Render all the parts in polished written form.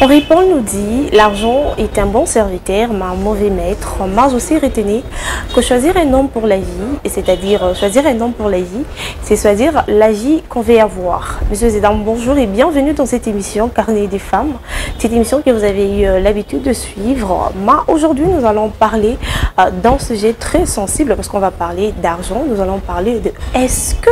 Henri Paul nous dit, l'argent est un bon serviteur, mais un mauvais maître. Mais aussi retenez que choisir un homme pour la vie, c'est-à-dire choisir un homme pour la vie, c'est choisir la vie qu'on veut avoir. Messieurs et dames, bonjour et bienvenue dans cette émission Carnet des femmes. Cette émission que vous avez eu l'habitude de suivre. Mais aujourd'hui, nous allons parler d'un sujet très sensible parce qu'on va parler d'argent. Nous allons parler de est-ce que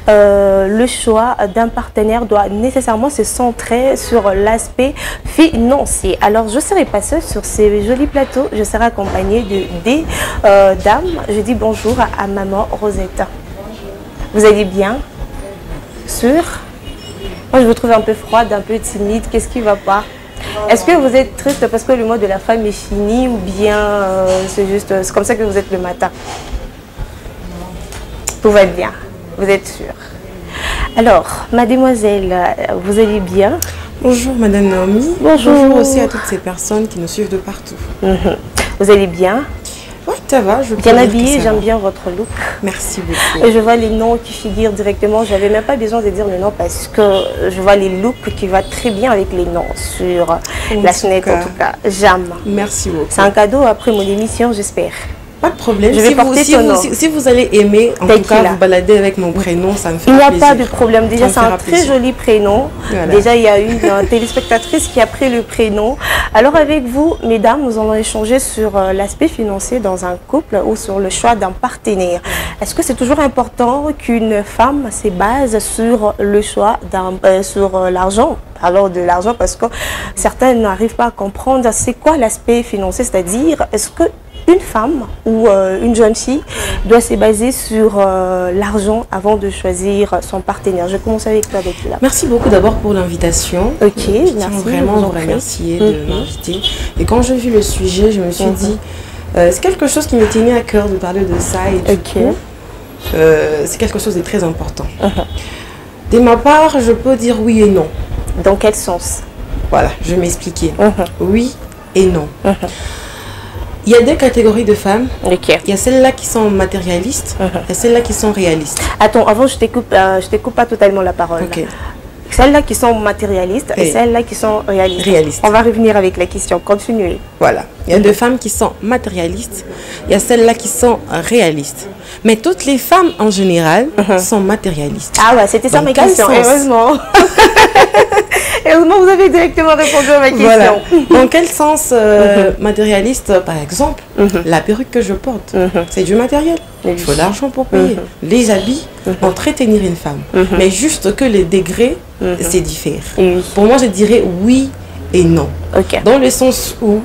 le choix d'un partenaire doit nécessairement se centrer sur l'aspect financier. Alors, je ne serai pas seule sur ces jolis plateaux. Je serai accompagnée de des dames. Je dis bonjour à maman Rosette. Bonjour. Vous allez bien? Sûr? Moi, je vous trouve un peu froide, un peu timide. Qu'est-ce qui ne va pas? Est-ce que vous êtes triste parce que le mois de la femme est fini ou bien c'est comme ça que vous êtes le matin? Tout va bien. Vous êtes sûre? Alors, mademoiselle, vous allez bien? Bonjour Madame Naomi. Bonjour. Bonjour aussi à toutes ces personnes qui nous suivent de partout. Vous allez bien? Oui, ça va. Je bien habillée, j'aime bien votre look. Merci beaucoup. Et je vois les noms qui figurent directement. Je n'avais même pas besoin de dire le nom parce que je vois les looks qui vont très bien avec les noms sur la fenêtre en tout cas. J'aime. Merci beaucoup. C'est un cadeau après mon émission, j'espère. Pas de problème. Je vais porter ton nom. Si vous allez aimer, en tout cas, vous balader avec mon prénom, ça me fait plaisir. Il n'y a pas de plaisir. problème. Déjà, c'est un très joli prénom. Voilà. Déjà, il y a une téléspectatrice qui a pris le prénom. Alors, avec vous, mesdames, nous allons échanger sur l'aspect financier dans un couple ou sur le choix d'un partenaire. Est-ce que c'est toujours important qu'une femme se base sur le choix sur l'argent? Alors de l'argent parce que certains n'arrivent pas à comprendre c'est quoi l'aspect financier, c'est-à-dire est-ce que une femme ou une jeune fille doit se baser sur l'argent avant de choisir son partenaire. Je commence avec toi, Betty. Merci beaucoup d'abord pour l'invitation. Ok, je tiens vraiment à vous remercier de m'inviter. Et quand j'ai vu le sujet, je me suis dit, c'est quelque chose qui me tenait à cœur de parler de ça et du coup, c'est quelque chose de très important. De ma part, je peux dire oui et non. Dans quel sens? Voilà, je vais m'expliquer. Oui et non. Il y a deux catégories de femmes. Okay. Il y a celles-là qui sont matérialistes et celles-là qui sont réalistes. Attends, avant je te coupe pas totalement la parole. Okay. Celles-là qui sont matérialistes et celles-là qui sont réalistes. On va revenir avec la question. Continuez. Voilà. Il y a deux femmes qui sont matérialistes. Il y a celles-là qui sont réalistes. Mais toutes les femmes en général sont matérialistes. Ah ouais, c'était ça ma question. Heureusement. Heureusement, vous avez directement répondu à ma question. Voilà. Dans quel sens matérialiste, par exemple, la perruque que je porte, c'est du matériel. Il faut de l'argent pour payer. Les habits, entretenir une femme. Mais juste que les degrés, c'est différent. Pour moi, je dirais oui et non. Dans le sens où,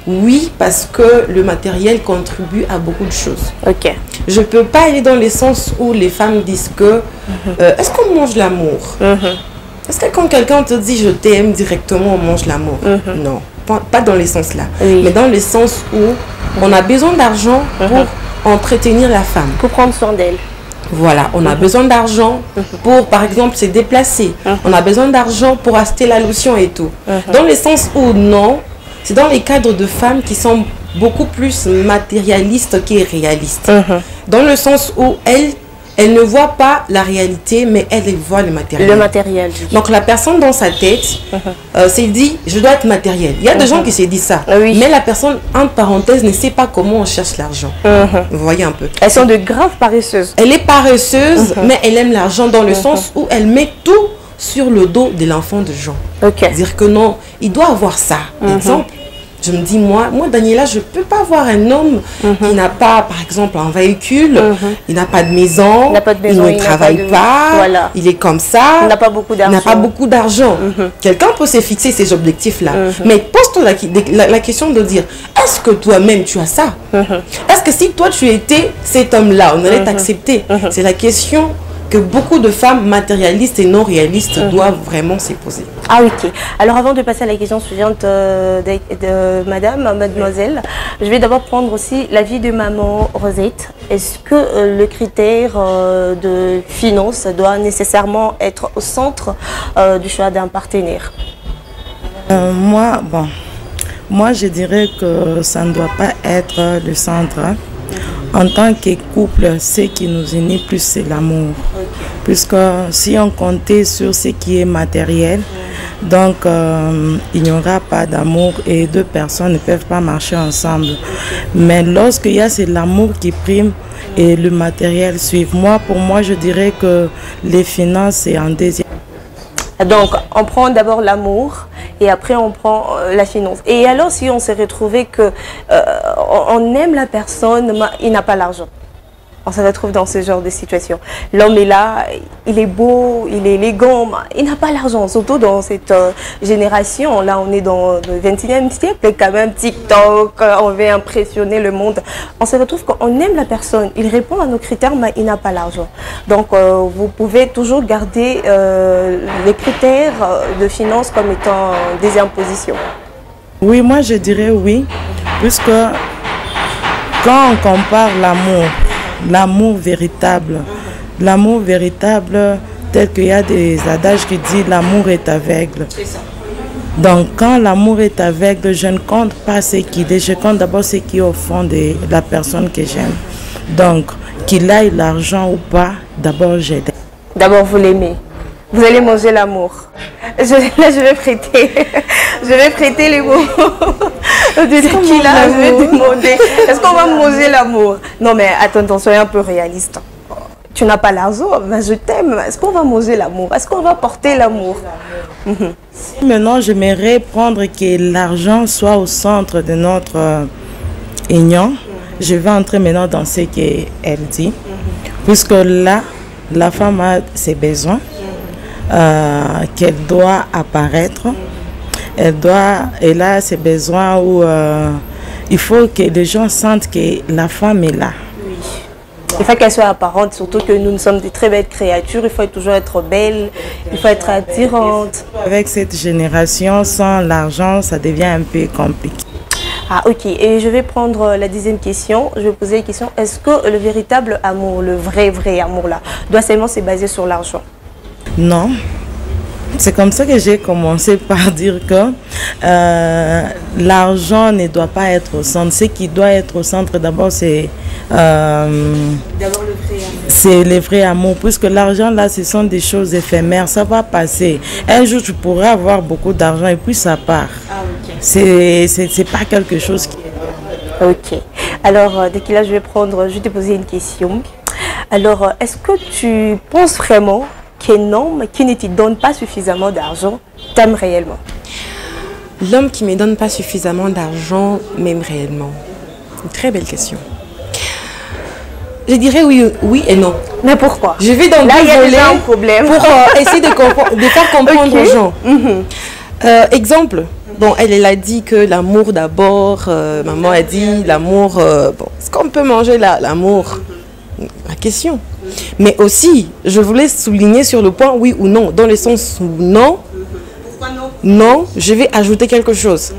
oui, parce que le matériel contribue à beaucoup de choses. Je ne peux pas aller dans le sens où les femmes disent que est-ce qu'on mange l'amour? Est-ce que quand quelqu'un te dit je t'aime directement, on mange l'amour? Non, pas dans le sens là. Mais dans le sens où on a besoin d'argent pour entretenir la femme. Pour prendre soin d'elle. Voilà, on a besoin d'argent pour, par exemple, se déplacer. On a besoin d'argent pour acheter la lotion et tout. Dans le sens où non, c'est dans les cadres de femmes qui sont beaucoup plus matérialistes que réalistes. Dans le sens où elle ne voit pas la réalité, mais elle voit le matériel. Le matériel. Donc la personne dans sa tête s'est dit, je dois être matériel. Il y a des gens qui se disent ça. Mais la personne, entre parenthèses, ne sait pas comment on cherche l'argent. Vous voyez un peu. Elles sont de graves paresseuses. Elle est paresseuse, mais elle aime l'argent dans le sens où elle met tout sur le dos de l'enfant de Jean. Dire que non, il doit avoir ça. Exemple. Je me dis, moi Daniela, je ne peux pas avoir un homme qui n'a pas, par exemple, un véhicule, il n'a pas de maison, il ne travaille pas, il est comme ça, il n'a pas beaucoup d'argent. Il n'a pas beaucoup d'argent. Quelqu'un peut se fixer ces objectifs-là. Mais pose-toi la question de dire, est-ce que toi-même tu as ça? Est-ce que si toi tu étais cet homme-là, on allait t'accepter? C'est la question que beaucoup de femmes matérialistes et non réalistes doivent vraiment se poser. Ah ok. Alors avant de passer à la question suivante de mademoiselle, je vais d'abord prendre aussi l'avis de maman Rosette. Est-ce que le critère de finance doit nécessairement être au centre du choix d'un partenaire? Moi, je dirais que ça ne doit pas être le centre. En tant que couple, ce qui nous unit plus, c'est l'amour. Puisque si on comptait sur ce qui est matériel, Donc, il n'y aura pas d'amour et deux personnes ne peuvent pas marcher ensemble. Mais lorsqu'il y a c'est l'amour qui prime et le matériel suivent. Pour moi, je dirais que les finances, c'est en deuxième. Donc, on prend d'abord l'amour et après on prend la finance. Et alors, si on s'est retrouvé que on aime la personne, mais il n'a pas l'argent. On se retrouve dans ce genre de situation. L'homme est là, il est beau, il est élégant, mais il n'a pas l'argent. Surtout dans cette génération. Là, on est dans le 21e siècle, quand même TikTok, on veut impressionner le monde. On se retrouve qu'on aime la personne, il répond à nos critères, mais il n'a pas l'argent. Donc, vous pouvez toujours garder les critères de finance comme étant en deuxième position. Oui, moi je dirais oui, puisque quand on compare l'amour véritable, tel qu'il y a des adages qui disent l'amour est aveugle. Donc quand l'amour est aveugle, je ne compte pas ce qu'il est, je compte d'abord ce qui est au fond de la personne que j'aime. Donc qu'il aille l'argent ou pas, d'abord j'aide. D'abord vous l'aimez. Vous allez manger l'amour. Là, je vais prêter. Je vais prêter les mots de Tequila. Je vais demander. Est-ce qu'on va manger l'amour? Non, mais attends, soyez un peu réaliste. Tu n'as pas l'argent, mais je t'aime. Est-ce qu'on va manger l'amour? Est-ce qu'on va porter l'amour? Maintenant, j'aimerais prendre que l'argent soit au centre de notre union. Je vais entrer maintenant dans ce qu'elle dit. Puisque là, la femme a ses besoins. Qu'elle doit apparaître, elle a ses besoins où il faut que les gens sentent que la femme est là. Oui. Il faut qu'elle soit apparente, surtout que nous sommes des très belles créatures, il faut toujours être belle, il faut être attirante. Avec cette génération, sans l'argent, ça devient un peu compliqué. Ah ok, et je vais prendre la deuxième question, je vais poser la question, est-ce que le véritable amour, le vrai amour là, doit seulement se baser sur l'argent? Non, c'est comme ça que j'ai commencé par dire que l'argent ne doit pas être au centre. Ce qui doit être au centre d'abord, c'est le vrai amour. Puisque l'argent là, ce sont des choses éphémères, ça va passer. Un jour, tu pourras avoir beaucoup d'argent et puis ça part. Ah, okay. C'est pas quelque chose qui... Ok. Alors, dès que là, je vais te poser une question. Alors, est-ce que tu penses vraiment qu'un homme qui ne te donne pas suffisamment d'argent t'aime réellement? L'homme qui ne me donne pas suffisamment d'argent m'aime réellement. Une très belle question. Je dirais oui et non. Mais pourquoi? Je vais dans là, il y a déjà un problème. Pour essayer de faire comprendre aux gens. Exemple, bon, elle a dit que l'amour d'abord, maman a dit l'amour, bon, est-ce qu'on peut manger l'amour? La question. Mais aussi, je voulais souligner sur le point oui ou non, dans le sens où non. Pourquoi non? Non, je vais ajouter quelque chose.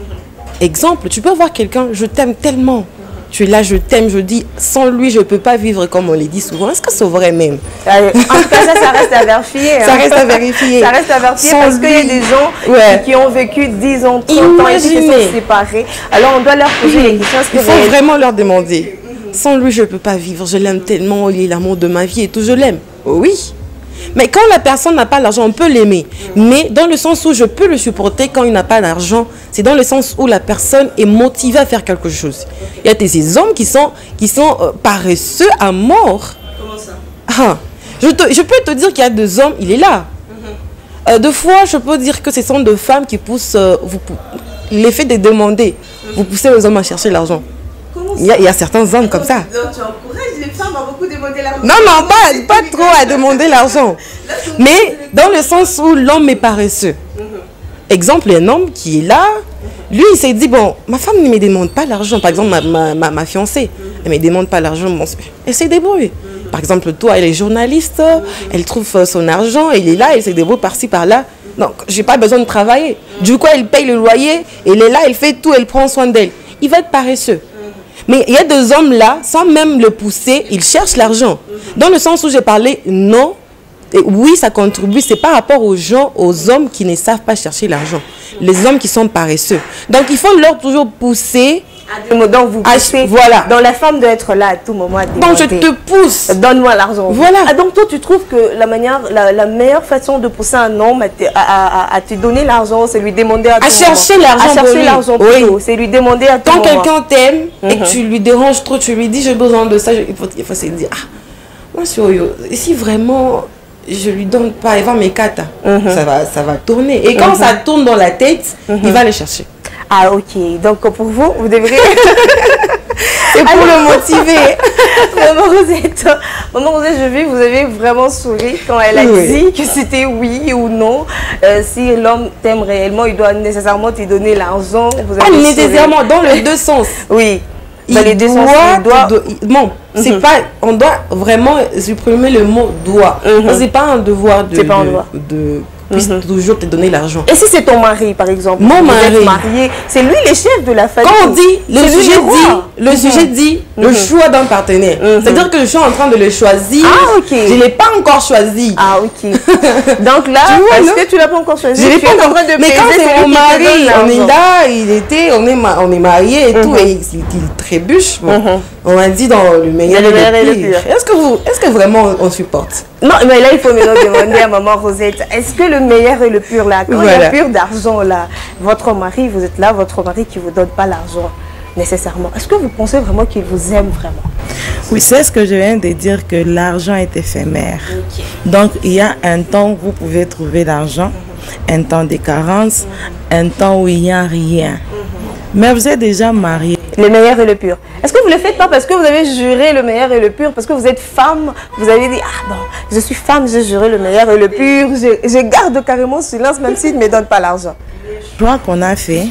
Exemple, tu peux voir quelqu'un, je t'aime tellement. Tu es là, je t'aime, je dis, sans lui, je ne peux pas vivre comme on le dit souvent. Est-ce que c'est vrai même? En tout cas, ça reste à vérifier. Hein. Ça reste à vérifier. Ça reste à vérifier sans parce qu'il y a des gens qui ont vécu 10 ans, 30 ans et qui se sont séparés. Alors, on doit leur poser les questions. Il faut vraiment leur demander. Sans lui, je ne peux pas vivre. Je l'aime tellement, il est l'amour de ma vie et tout, je l'aime. Oui. Mais quand la personne n'a pas l'argent, on peut l'aimer. Mais dans le sens où je peux le supporter quand il n'a pas d'argent, c'est dans le sens où la personne est motivée à faire quelque chose. Il y a ces hommes qui sont paresseux à mort. Comment ça? Je peux te dire qu'il y a deux hommes, il est là. Deux fois, je peux dire que ce sont deux femmes qui poussent l'effet de demander. Vous poussez les hommes à chercher l'argent. Il y a certains hommes comme ça. Donc tu encourages les femmes à beaucoup demander l'argent. Non, pas trop à demander l'argent. Mais dans le sens où l'homme est paresseux. Exemple, un homme qui est là, lui il s'est dit, bon, ma femme ne me demande pas l'argent. Par exemple, ma fiancée, elle ne me demande pas l'argent. Bon, elle s'est débrouillée. Par exemple, toi, elle est journaliste, elle trouve son argent, elle est là, elle se débrouille par-ci, par-là. Donc, je n'ai pas besoin de travailler. Du coup, elle paye le loyer, elle est là, elle fait tout, elle prend soin d'elle. Il va être paresseux. Mais il y a deux hommes là, sans même le pousser, ils cherchent l'argent. Dans le sens où j'ai parlé, non, et oui, ça contribue, c'est par rapport aux gens, aux hommes qui ne savent pas chercher l'argent. Les hommes qui sont paresseux. Donc, il faut leur toujours pousser Donc vous poussez. Voilà. Donc la femme doit être là à tout moment à demander. Donc je te pousse. Donne-moi l'argent. Voilà. Donc toi tu trouves que la meilleure façon de pousser un homme à te donner l'argent, c'est lui demander à tout moment. Chercher l'argent. À chercher l'argent plutôt. C'est lui demander à tout moment. Quand quelqu'un t'aime et que tu lui déranges trop, tu lui dis j'ai besoin de ça, il faut se dire moi si vraiment je lui donne pas, il va m'écata. Ça va tourner. Et quand ça tourne dans la tête, il va les chercher. Ah ok, donc pour vous, vous devrez... C'est pour le motiver. Maman Rosette, je vis, vous avez vraiment souri quand elle a dit que c'était oui ou non. Si l'homme t'aime réellement, il doit nécessairement te donner l'argent. Nécessairement, dans les deux sens. Oui. Dans les deux sens, non, c'est pas... On doit vraiment supprimer le mot doit. C'est pas un devoir de puisse toujours te donner l'argent. Et si c'est ton mari, par exemple, mon mari, marié, c'est lui le chef de la famille. Quand on dit, le sujet dit le choix d'un partenaire. C'est-à-dire que je suis en train de le choisir. Ah, ok. Je ne l'ai pas encore choisi. Ah, ok. Donc là, est-ce que tu ne l'as pas encore choisi? Je l'ai pas encore. Mais quand c'est mon mari, on est là, on est mariés et tout, et il trébuche. On a dit dans le meilleur et le pire. Est-ce que vraiment on supporte? Non, mais là, il faut maintenant demander à maman Rosette, est-ce que le meilleur et le pur là, quand il y a pur d'argent là, votre mari, vous êtes là, votre mari qui ne vous donne pas l'argent nécessairement, est-ce que vous pensez vraiment qu'il vous aime vraiment? Oui, c'est ce que je viens de dire, que l'argent est éphémère. Donc, il y a un temps où vous pouvez trouver l'argent, un temps de carence, un temps où il n'y a rien. Mais vous êtes déjà marié. Le meilleur et le pur. Est-ce que vous ne le faites pas parce que vous avez juré le meilleur et le pur? Parce que vous êtes femme, vous avez dit, ah bon, je suis femme, j'ai juré le meilleur et le pur, je garde carrément silence même s'il ne me donne pas l'argent. Le choix qu'on a fait,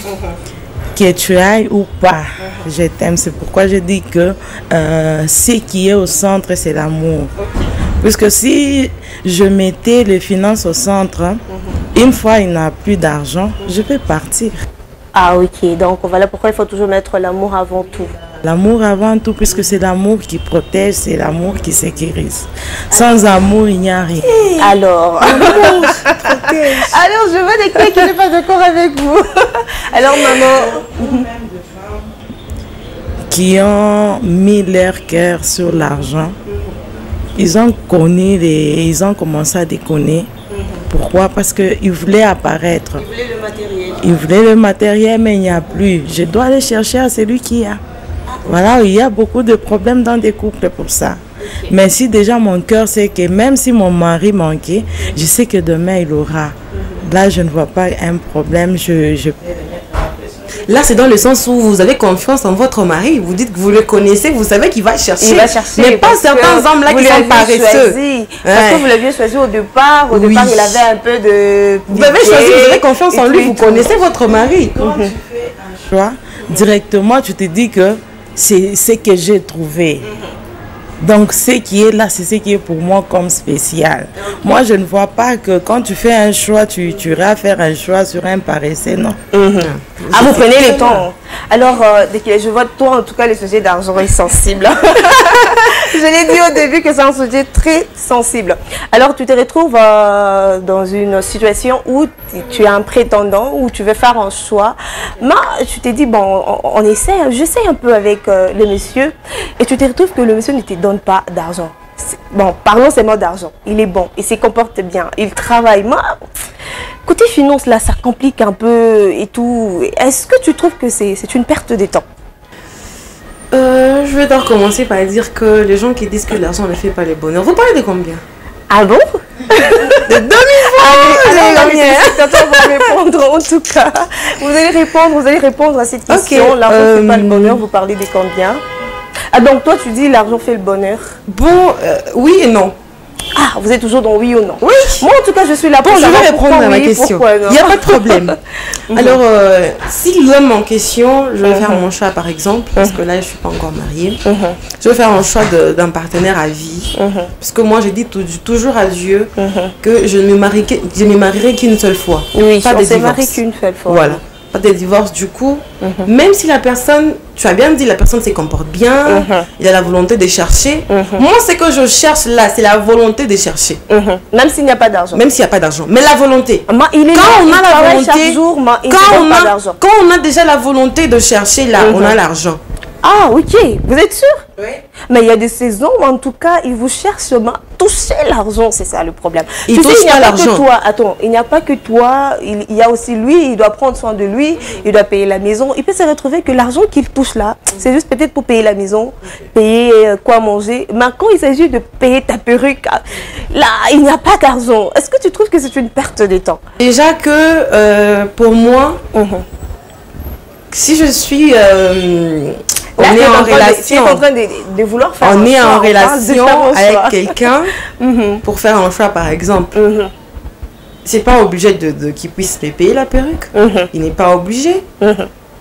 que tu ailles ou pas, je t'aime. C'est pourquoi je dis que ce qui est au centre, c'est l'amour. Puisque si je mettais les finances au centre, une fois il n'a plus d'argent, je peux partir. Ah ok, donc voilà pourquoi il faut toujours mettre l'amour avant tout. L'amour avant tout, puisque c'est l'amour qui protège, c'est l'amour qui sécurise. Sans amour, il n'y a rien. Alors, je veux des clés qui n'est pas d'accord avec vous. Alors maman, qui ont mis leur cœur sur l'argent, ils ont commencé à déconner. Pourquoi? Parce qu'ils voulaient apparaître. Ils voulaient le matériel. Ils voulaient le matériel, mais il n'y a plus. Je dois aller chercher à celui qui a. Voilà, il y a beaucoup de problèmes dans des couples pour ça. Mais si déjà mon cœur sait que même si mon mari manquait, je sais que demain il aura. Là, je ne vois pas un problème. Là, c'est dans le sens où vous avez confiance en votre mari. Vous dites que vous le connaissez, vous savez qu'il va chercher. Il va chercher. Mais pas certains hommes là qui sont paresseux. Parce que vous l'aviez choisi au départ. Au départ, il avait un peu de... Vous avez choisi, vous avez confiance en lui, vous connaissez votre mari. Quand tu fais un choix, directement, tu te dis que c'est ce que j'ai trouvé. Donc, ce qui est là, c'est ce qui est pour moi comme spécial. Moi, je ne vois pas que quand tu fais un choix, tu iras faire un choix sur un paresseux, non. Ah, vous prenez les temps. Alors, je vois toi, en tout cas, le sujet d'argent est sensible. Je l'ai dit au début que c'est un sujet très sensible. Alors, tu te retrouves dans une situation où tu es un prétendant, où tu veux faire un choix. Mais tu t'es dit, bon, on essaie, j'essaie un peu avec le monsieur. Et tu te retrouves que le monsieur ne te donne pas d'argent. Bon, parlons seulement d'argent. Il est bon, il se comporte bien, il travaille. Mais, côté finance, là, ça complique un peu et tout. Est-ce que tu trouves que c'est une perte de temps? Je vais d'abord commencer par dire que les gens qui disent que l'argent ne fait pas le bonheur, vous parlez de combien? Ah bon? De 2000 francs. On va répondre en tout cas. Vous allez répondre à cette question. L'argent ne fait pas le bonheur, vous parlez de combien? Ah donc toi tu dis l'argent fait le bonheur? Bon, oui et non. Ah, vous êtes toujours dans oui ou non? Oui. Moi en tout cas je suis là pour je vais répondre à ma question. Il n'y a pas de problème. Alors, si l'homme en question, je vais faire mon choix par exemple, parce que là je ne suis pas encore mariée. Je vais faire un choix d'un partenaire à vie. Parce que moi je dis toujours à Dieu que je ne me marierai qu'une seule fois. Oui, pas on de s'est marié divorce. qu'une seule fois. Voilà. quand elle divorce, du coup, même si la personne, tu as bien dit, la personne se comporte bien, il a la volonté de chercher. Moi, ce que je cherche là, c'est la volonté de chercher. Même s'il n'y a pas d'argent. Même s'il n'y a pas d'argent. Mais la volonté. Quand on a la volonté, quand on a déjà la volonté de chercher là, on a l'argent. Ah, ok. Vous êtes sûr? Oui. Mais il y a des saisons où, en tout cas, ils vous cherchent toucher l'argent. C'est ça le problème. Il touche pas l'argent. Attends, il n'y a pas que toi. Il y a aussi lui. Il doit prendre soin de lui. Il doit payer la maison. Il peut se retrouver que l'argent qu'il touche là, c'est juste peut-être pour payer la maison, payer quoi manger. Mais quand il s'agit de payer ta perruque, là, il n'y a pas d'argent. Est-ce que tu trouves que c'est une perte de temps? Déjà que, pour moi, si je suis... on est en relation. En train de vouloir faire on un est choix, en relation avec choix. quelqu'un pour faire un choix, par exemple. C'est pas obligé de qu'il puisse me payer la perruque. Il n'est pas obligé.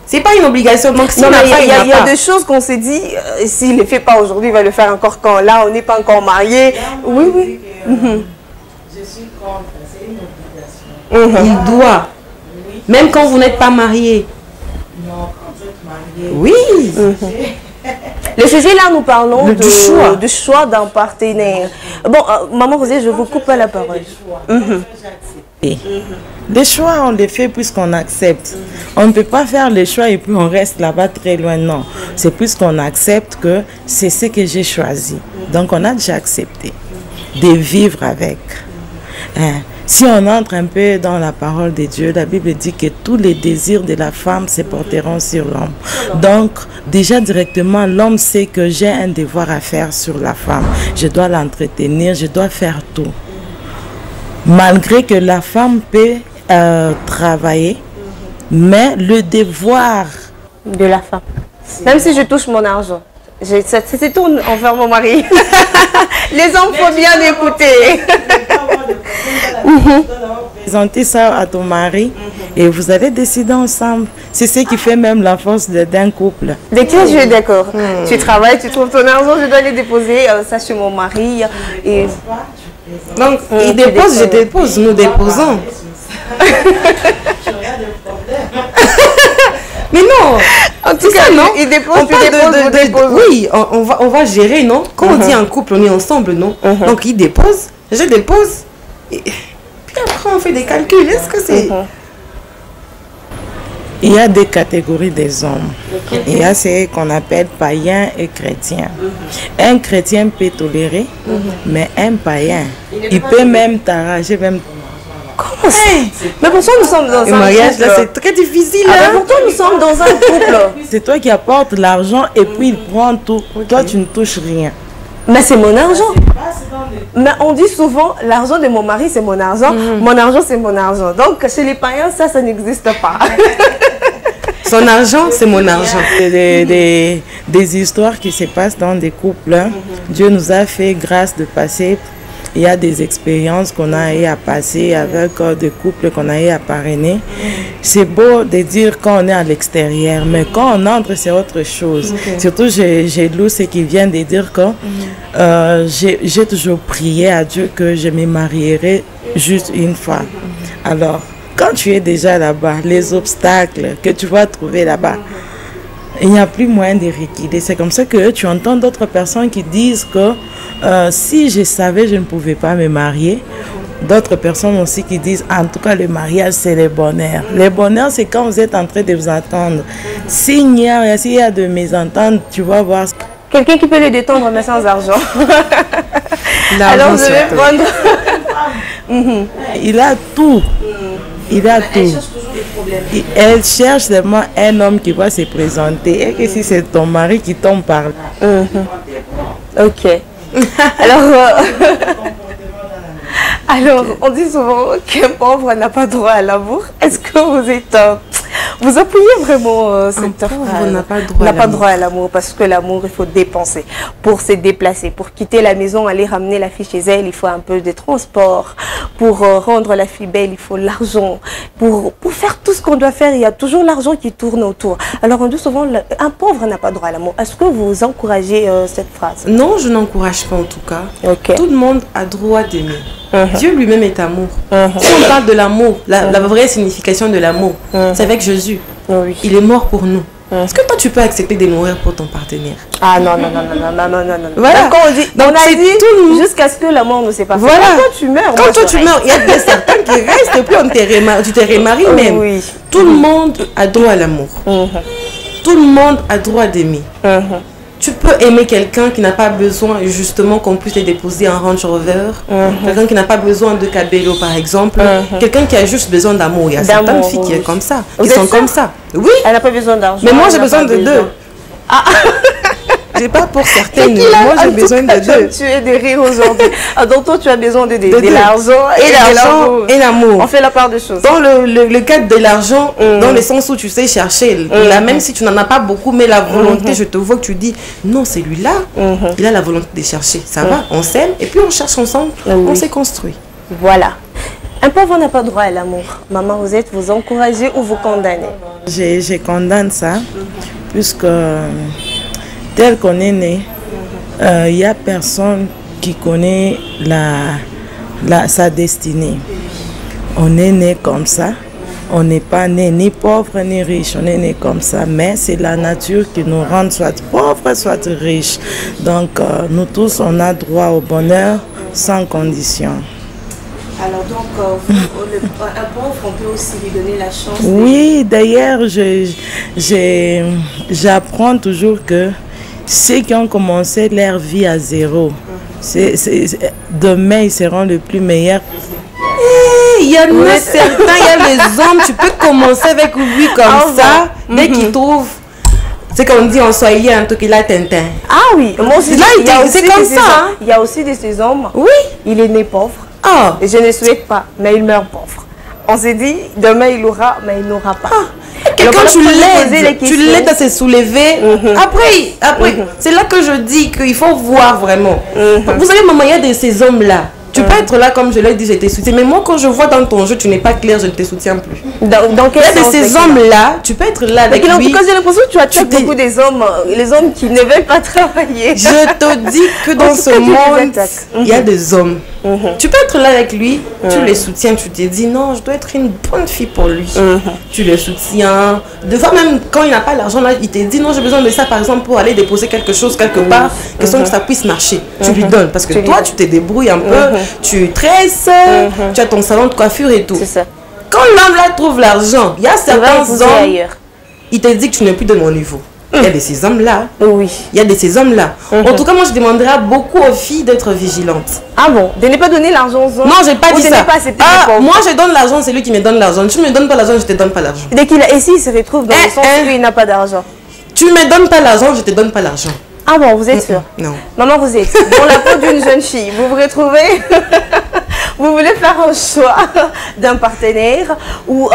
C'est pas une obligation. Donc, si il y a des choses qu'on s'est dit, s'il ne le fait pas aujourd'hui, il va le faire encore quand là, on n'est pas encore mariés. Oui, oui. Je suis contre, c'est une obligation. Il doit. Même quand vous n'êtes pas marié. Non, quand vous êtes marié. Oui. Le sujet là, nous parlons du choix d'un partenaire. Bon, Maman Rosée, je vous coupe la parole. Les choix, on les fait puisqu'on accepte. On ne peut pas faire les choix et puis on reste là-bas très loin. Non, c'est puisqu'on accepte que c'est ce que j'ai choisi. Donc, on a déjà accepté de vivre avec. Si on entre un peu dans la parole de Dieu, la Bible dit que tous les désirs de la femme se porteront sur l'homme. Donc, déjà directement, l'homme sait que j'ai un devoir à faire sur la femme. Je dois l'entretenir, je dois faire tout. Malgré que la femme peut travailler, mais le devoir de la femme. Même si je touche mon argent. C'est tout envers mon mari. Les hommes, faut bien écouter. Présenter ça à ton mari et vous allez décider ensemble. C'est ce qui fait même la force d'un couple. Dès que je suis d'accord. Tu travailles, tu trouves ton argent, je dois aller déposer ça chez mon mari. Et... Donc, il dépose, je dépose, nous déposons. Mais non, en tout cas, non. Il dépose, tu déposes. Oui, on va gérer, non? Quand on dit en couple, on est ensemble, non? Donc, il dépose, je dépose. Et puis après, on fait des calculs. Est-ce que c'est... Il y a des catégories des hommes. Il y a ce qu'on appelle païens et chrétiens. Un chrétien peut tolérer, mais un païen, il peut même t'arracher, même... Comment ça? Mais pourtant nous sommes dans un mariage, là, c'est très difficile. Mais pourtant nous sommes dans un couple. C'est toi qui apportes l'argent et puis il prend tout. Toi, tu ne touches rien. Mais c'est mon argent. Mais on dit souvent, l'argent de mon mari, c'est mon argent. Mon argent, c'est mon argent. Donc, chez les païens, ça n'existe pas. Son argent, c'est mon argent. Des histoires qui se passent dans des couples. Dieu nous a fait grâce de passer. Il y a des expériences qu'on a eu à passer avec des couples qu'on a eu à parrainer. C'est beau de dire quand on est à l'extérieur, mais quand on entre, c'est autre chose. Surtout, j'ai lu ce qui vient de dire que j'ai toujours prié à Dieu que je me marierai juste une fois. Alors, quand tu es déjà là-bas, les obstacles que tu vas trouver là-bas, il n'y a plus moyen de reculer. C'est comme ça que tu entends d'autres personnes qui disent que si je savais, je ne pouvais pas me marier. D'autres personnes aussi qui disent, en tout cas, le mariage, c'est le bonheur. Le bonheur, c'est quand vous êtes en train de vous entendre. S'il y a de mésententes, tu vas voir. Quelqu'un qui peut le détendre, mais sans argent. Alors, je vais prendre... Il a tout. Il a tout. Elle cherche seulement un homme qui va se présenter. Et que si c'est ton mari qui tombe par là. Ok. Alors, on dit souvent qu'un pauvre n'a pas droit à l'amour. Est-ce que vous êtes... vous appuyez vraiment cette phrase? On n'a pas droit à l'amour parce que l'amour, il faut dépenser pour se déplacer. Pour quitter la maison, aller ramener la fille chez elle, il faut un peu de transport. Pour rendre la fille belle, il faut l'argent. Pour faire tout ce qu'on doit faire, il y a toujours l'argent qui tourne autour. Alors, on dit souvent, un pauvre n'a pas droit à l'amour. Est-ce que vous encouragez cette phrase? Non, je n'encourage pas en tout cas. Okay. Tout le monde a droit d'aimer. Dieu lui-même est amour. Si on parle de l'amour, la vraie signification de l'amour, c'est avec Jésus. Oui. Il est mort pour nous. Est-ce que toi tu peux accepter de mourir pour ton partenaire? Ah non, non, non, non, non, non, non, non. Voilà. Donc, on dit, donc, on a dit tout jusqu'à ce que la mort ne s'est pas fait. Voilà. Quand tu meurs, quand toi tu meurs, il y a des certains qui restent, puis tu te remaries même. Oui. Tout le monde a droit à l'amour. Tout le monde a droit d'aimer. Tu peux aimer quelqu'un qui n'a pas besoin justement qu'on puisse les déposer en Range Rover. Quelqu'un qui n'a pas besoin de cabello par exemple. Quelqu'un qui a juste besoin d'amour. Il y a certaines filles qui sont comme ça. Qui sont comme ça. Oui. Elle n'a pas besoin d'argent. Mais moi j'ai besoin de deux. Ah. J'ai pas pour certaines. Moi j'ai besoin de deux. Tu es de rire aujourd'hui. Donc toi tu as besoin de l'argent et l'amour. On fait la part des choses. Dans le cadre de l'argent, dans le sens où tu sais chercher, là, même si tu n'en as pas beaucoup, mais la volonté, je te vois que tu dis, non, celui-là, il a la volonté de chercher. Ça va, on s'aime et puis on cherche ensemble, on s'est construit. Voilà. Un pauvre n'a pas droit à l'amour. Maman Rosette, vous encouragez ou vous condamnez? Je condamne ça, puisque tel qu'on est né, il n'y a personne qui connaît sa destinée. On est né comme ça. On n'est pas né ni pauvre ni riche. On est né comme ça. Mais c'est la nature qui nous rend soit pauvres, soit riches. Donc, nous tous, on a droit au bonheur sans condition. Alors donc, un pauvre, on peut aussi lui donner la chance. Oui, d'ailleurs, j'apprends toujours que ceux qui ont commencé leur vie à zéro, demain, ils seront les plus meilleurs. Il y en a certains, il y a les hommes, tu peux commencer avec lui comme ça, dès qu'il trouve, c'est qu'on dit en swahili, un truc, il a Tintin. Ah oui, moi aussi, c'est comme ça. Il y a aussi de ces hommes, oui. Il est né pauvre, et je ne souhaite pas, mais il meurt pauvre. On s'est dit, demain il aura, mais il n'aura pas. Quelqu'un, tu l'aides à se soulever. Après, c'est là que je dis qu'il faut voir vraiment. Vous savez, maman, il y a de ces hommes-là. Tu peux être là, comme je l'ai dit, je te soutiens. Mais moi, quand je vois dans ton jeu, tu n'es pas clair, je ne te soutiens plus. Il y a de ces hommes-là, tu peux être là avec lui. Parce que j'ai l'impression que tu attaques beaucoup des hommes, les hommes qui ne veulent pas travailler. Je te dis que dans ce monde, il y a des hommes. Tu peux être là avec lui, tu les soutiens, tu te dis non, je dois être une bonne fille pour lui. Tu le soutiens. Des fois, même quand il n'a pas l'argent, là, il te dit non, j'ai besoin de ça, par exemple, pour aller déposer quelque chose quelque part, que ça puisse marcher. Tu lui donnes parce que toi, tu te débrouilles un peu. Tu tresses, tu as ton salon de coiffure et tout. Ça. Quand l'homme là trouve l'argent, il y a certains hommes, il te dit que tu n'es plus de mon niveau. Il y a de ces hommes-là. Oui. Il y a de ces hommes-là. En tout cas, moi, je demanderai à beaucoup aux filles d'être vigilantes. Ah bon? De ne pas donner l'argent aux hommes? Non, je n'ai pas dit ça. Moi, je donne l'argent, c'est lui qui me donne l'argent. Tu ne me donnes pas l'argent, je ne te donne pas l'argent. Et s'il se retrouve dans le sens où il n'a pas d'argent? Tu ne me donnes pas l'argent, je ne te donne pas l'argent. Ah bon, vous êtes sûr? Non. Maman, vous êtes dans la peau d'une jeune fille. Vous vous retrouvez, vous voulez faire un choix d'un partenaire ou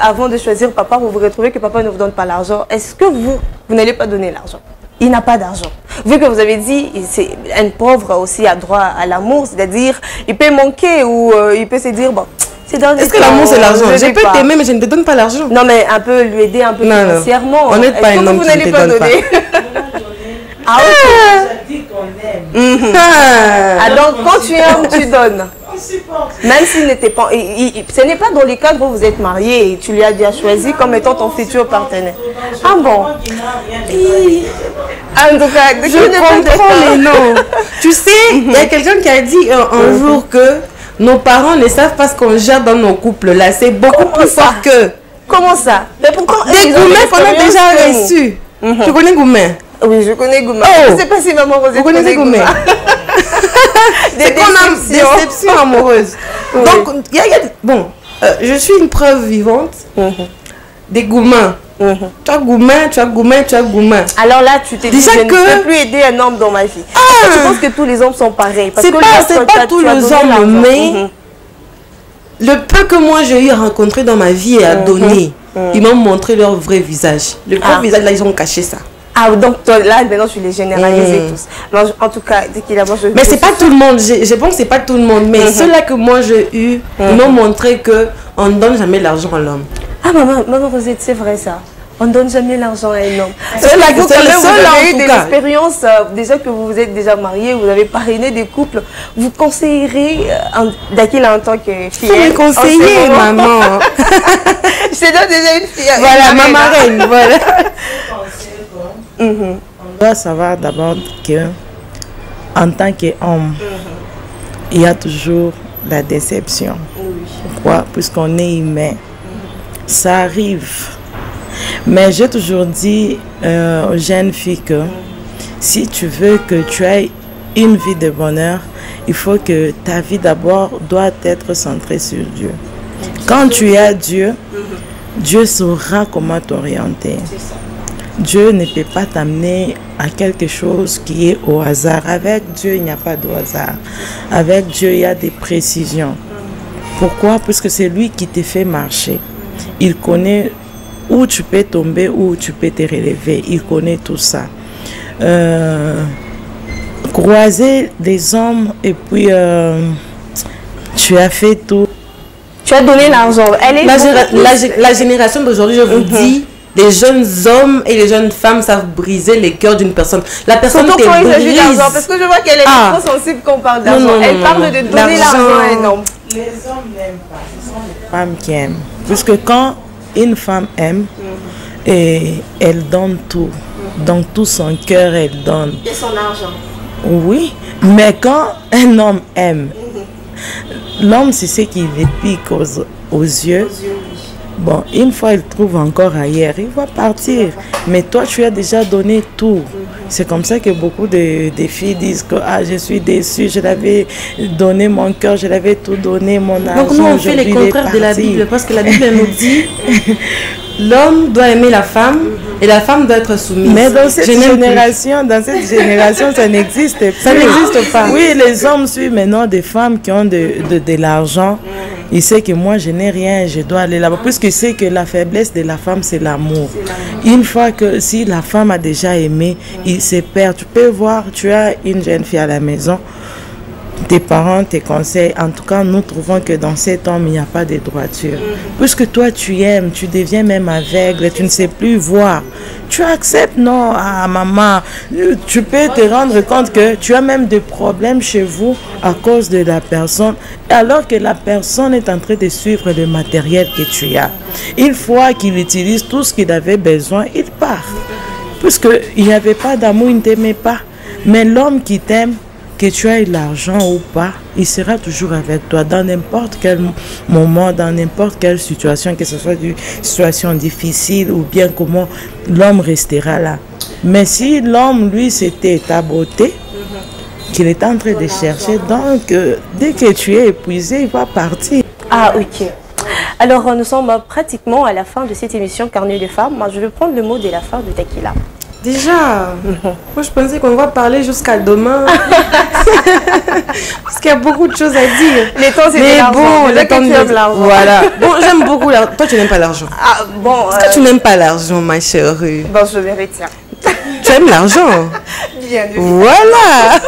avant de choisir papa, vous vous retrouvez que papa ne vous donne pas l'argent. Est-ce que vous n'allez pas donner l'argent? Il n'a pas d'argent. Vu que vous avez dit, c'est un pauvre aussi a droit à l'amour, c'est-à-dire il peut manquer ou il peut se dire, bon, est-ce que l'amour c'est l'argent? Je peux t'aimer mais je ne te donne pas l'argent. Non mais un peu lui aider un peu financièrement. On n'est pas un homme qui ne te donne pas. Ah oui. Donc quand tu aimes, tu donnes. Même s'il n'était pas... ce n'est pas dans les cadres où vous êtes marié et tu lui as déjà choisi comme étant ton futur partenaire. Ah bon? En tout cas, je comprends les noms. Tu sais, il y a quelqu'un qui a dit un jour que nos parents ne savent pas ce qu'on gère dans nos couples. Là, c'est beaucoup plus fort que... Comment ça? Mais pourquoi des gourmets qu'on a déjà reçus. Tu connais Goumen? Oui, je connais Gouma. Je ne sais pas si maman Rosette vous connaissez Gouma. C'est qu'on a des déceptions amoureuses. Donc, bon, je suis une preuve vivante des Goumins. Tu as Gouma, tu as Gouma, tu as Gouma. Alors là, tu t'es dit, je ne peux plus aider un homme dans ma vie. Tu penses que tous les hommes sont pareils? C'est pas tous les hommes, mais le peu que moi j'ai eu à rencontrer dans ma vie et à donner, ils m'ont montré leur vrai visage. Le vrai visage, là, ils ont caché ça. Ah, donc toi, là, maintenant, tu les généralises tous. Alors, en tout cas, dès qu'il a moi, mais c'est pas tout le monde. Je pense que c'est pas tout le monde. Mais ceux-là que moi j'ai eu, ils m'ont montré qu'on ne donne jamais l'argent à l'homme. Ah, maman Rosette, c'est vrai ça. On ne donne jamais l'argent à un homme. C'est la Vous, seule, vous avez eu en des tout cas. expériences, déjà que vous vous êtes déjà mariés, vous avez parrainé des couples. Vous conseillerez Dakila en tant que fille. Faut me conseiller, maman. Je te donne déjà une fille. Voilà, ma marraine, voilà. On doit savoir d'abord que, en tant qu'homme, il y a toujours la déception. Pourquoi? Puisqu'on est humain. Ça arrive. Mais j'ai toujours dit aux jeunes filles que si tu veux que tu aies une vie de bonheur, il faut que ta vie d'abord doit être centrée sur Dieu. Quand tu as Dieu, Dieu saura comment t'orienter. Dieu ne peut pas t'amener à quelque chose qui est au hasard. Avec Dieu, il n'y a pas de hasard. Avec Dieu, il y a des précisions. Pourquoi? Parce que c'est lui qui te fait marcher. Il connaît où tu peux tomber, où tu peux te relever. Il connaît tout ça. Croiser des hommes et puis tu as fait tout. Tu as donné l'argent. La génération d'aujourd'hui, je vous dis, les jeunes hommes et les jeunes femmes savent briser les cœurs d'une personne. La personne surtout te quand il s'agit brise. d'argent, parce que je vois qu'elle est trop sensible quand on parle d'argent. Elle parle de donner l'argent à un homme. Les hommes n'aiment pas, ce sont les femmes qui aiment. Puisque quand une femme aime, et elle donne tout, donc tout son cœur, elle donne. Et son argent. Oui, mais quand un homme aime, l'homme, c'est ce qui lui pique aux yeux. Bon, une fois il trouve encore ailleurs, il va partir. Mais toi, tu as déjà donné tout. C'est comme ça que beaucoup de filles disent que je suis déçue, je l'avais donné mon cœur, je l'avais tout donné, mon argent. Donc nous, on fait les contraires de la Bible, parce que la Bible nous dit l'homme doit aimer la femme et la femme doit être soumise. Mais dans cette génération, ça n'existe pas. Ça n'existe pas. Oui, les hommes suivent maintenant des femmes qui ont de l'argent. Il sait que moi, je n'ai rien, je dois aller là-bas. Puisqu'il sait que la faiblesse de la femme, c'est l'amour. Une fois que si la femme a déjà aimé, il se perd. Tu peux voir, tu as une jeune fille à la maison, tes parents te conseillent. En tout cas, nous trouvons que dans cet homme, il n'y a pas de droiture. Puisque toi, tu aimes, tu deviens même aveugle, tu ne sais plus voir. Tu acceptes, non, maman. Tu peux te rendre compte que tu as même des problèmes chez vous à cause de la personne, alors que la personne est en train de suivre le matériel que tu as. Une fois qu'il utilise tout ce qu'il avait besoin, il part. Puisqu'il n'y avait pas d'amour, il ne t'aimait pas. Mais l'homme qui t'aime, que tu aies l'argent ou pas, il sera toujours avec toi dans n'importe quel moment, dans n'importe quelle situation, que ce soit une situation difficile ou bien comment, l'homme restera là. Mais si l'homme, lui, c'était ta beauté, qu'il est en train de chercher, donc dès que tu es épuisé, il va partir. Ah, ok. Alors, nous sommes pratiquement à la fin de cette émission Carnet de femmes. Moi, je vais prendre le mot de la fin de Dakila. Déjà, moi je pensais qu'on va parler jusqu'à demain. Parce qu'il y a beaucoup de choses à dire. Les temps, c'est de l'argent. Bon, le temps, tu aimes l'argent. Voilà. Bon, j'aime beaucoup l'argent. Toi, tu n'aimes pas l'argent. Ah, bon. Est-ce que tu n'aimes pas l'argent, ma chérie? Bon, je vais retirer. Tu aimes l'argent? Bien, voilà.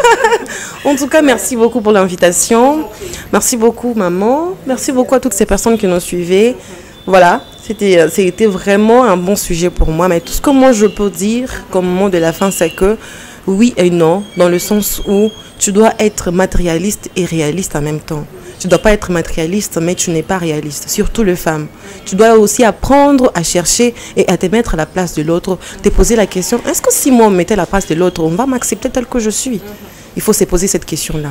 En tout cas, merci beaucoup pour l'invitation. Merci beaucoup, maman. Merci beaucoup à toutes ces personnes qui nous suivaient. Voilà. C'était vraiment un bon sujet pour moi. Mais tout ce que moi je peux dire comme mot de la fin, c'est que oui et non, dans le sens où tu dois être matérialiste et réaliste en même temps. Tu ne dois pas être matérialiste, mais tu n'es pas réaliste, surtout les femmes. Tu dois aussi apprendre à chercher et à te mettre à la place de l'autre, te poser la question, est-ce que si moi on me mettait à la place de l'autre, on va m'accepter tel que je suis? Il faut se poser cette question-là.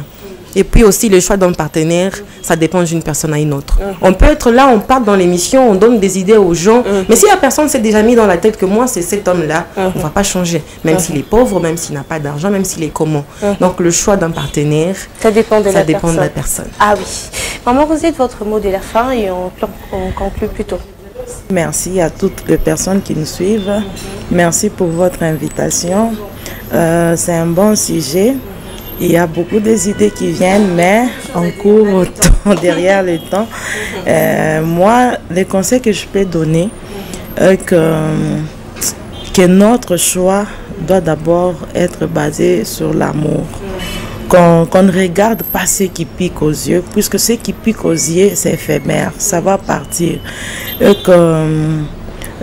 Et puis aussi, le choix d'un partenaire, ça dépend d'une personne à une autre. On peut être là, on part dans l'émission, on donne des idées aux gens. Mais si la personne s'est déjà mis dans la tête que moi, c'est cet homme-là, on ne va pas changer. Même s'il est pauvre, même s'il n'a pas d'argent, même s'il est comment. Donc, le choix d'un partenaire, ça dépend de la personne. Ah oui. Maman, vous êtes votre mot de la fin et on conclut plutôt. Merci à toutes les personnes qui nous suivent. Merci pour votre invitation. C'est un bon sujet. Il y a beaucoup des idées qui viennent, mais on court au temps, derrière le temps. Moi, les conseils que je peux donner, que notre choix doit d'abord être basé sur l'amour. Qu'on ne regarde pas ce qui pique aux yeux, puisque ce qui pique aux yeux, c'est éphémère, ça va partir.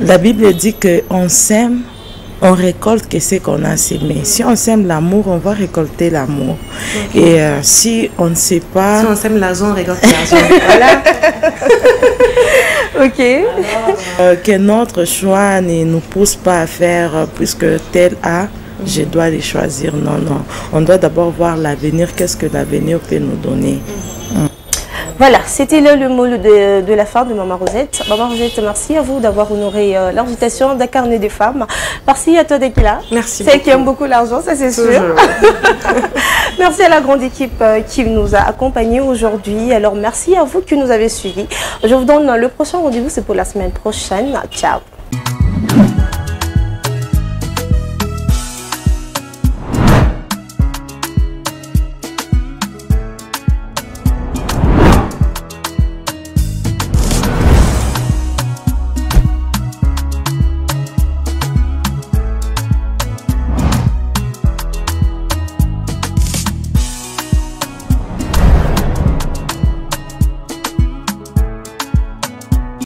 La Bible dit qu'on sème, on récolte que ce qu'on a semé. Si on sème l'amour, on va récolter l'amour. Okay. Et si on ne sait pas... Si on sème l'argent, on récolte l'argent. Voilà. Ok. Alors, que notre choix ne nous pousse pas à faire puisque tel a, je dois les choisir. Non, non. On doit d'abord voir l'avenir. Qu'est-ce que l'avenir peut nous donner? Voilà, c'était là le mot de la fin de Maman Rosette. Maman Rosette, merci à vous d'avoir honoré l'invitation d'un carnet de femmes. Merci à toi d'être là. Merci. Celle qui aime beaucoup l'argent, ça c'est sûr. Merci à la grande équipe qui nous a accompagnés aujourd'hui. Alors merci à vous qui nous avez suivis. Je vous donne le prochain rendez-vous, c'est pour la semaine prochaine. Ciao.